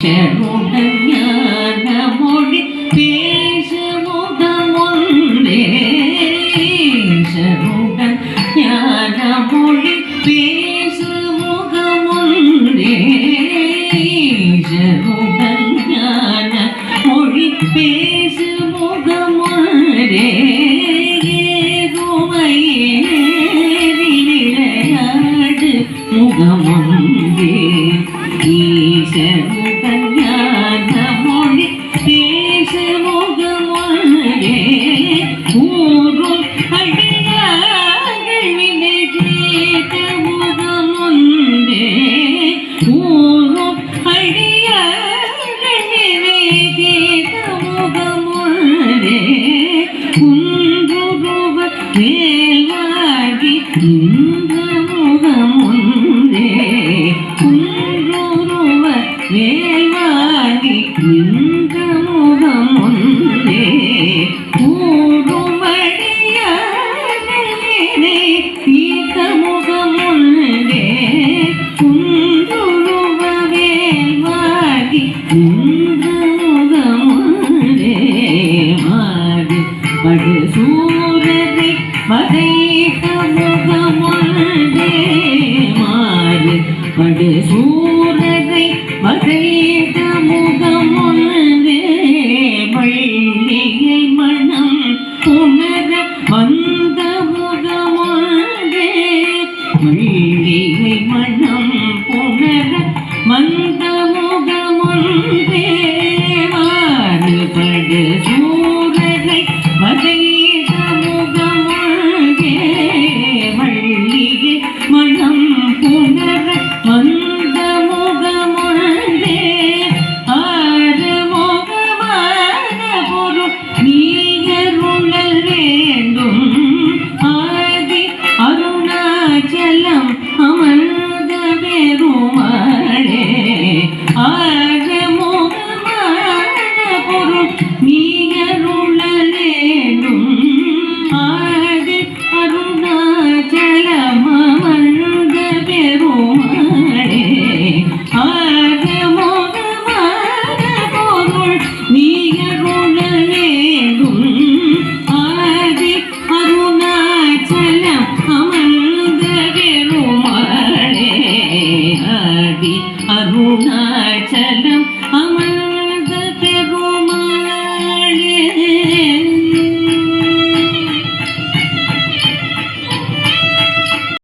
ஞான மொழி பேசு முகமொன்றே ஞான மொழி பேசு முகமொன்றே ஞான மொழி பேசு முகமொன்றே விளையாடு முகமொன்றே ஞான மொழி பேசு முகமொன்றே ஊரும் அடியார்கள் வினை கேட்ட முகமொன்றே ஊரும் அடியார்கள் வினை கேட்ட முகமொன்றே குன்றுருவ வேலாகி இந்த முகமொன்றே குன்றுருவ வேல்வாகி இந்த முகமொன்றே ஊருமடியானே ஈத்த முகமொன்றே குன்றுருவ வேல்வாகி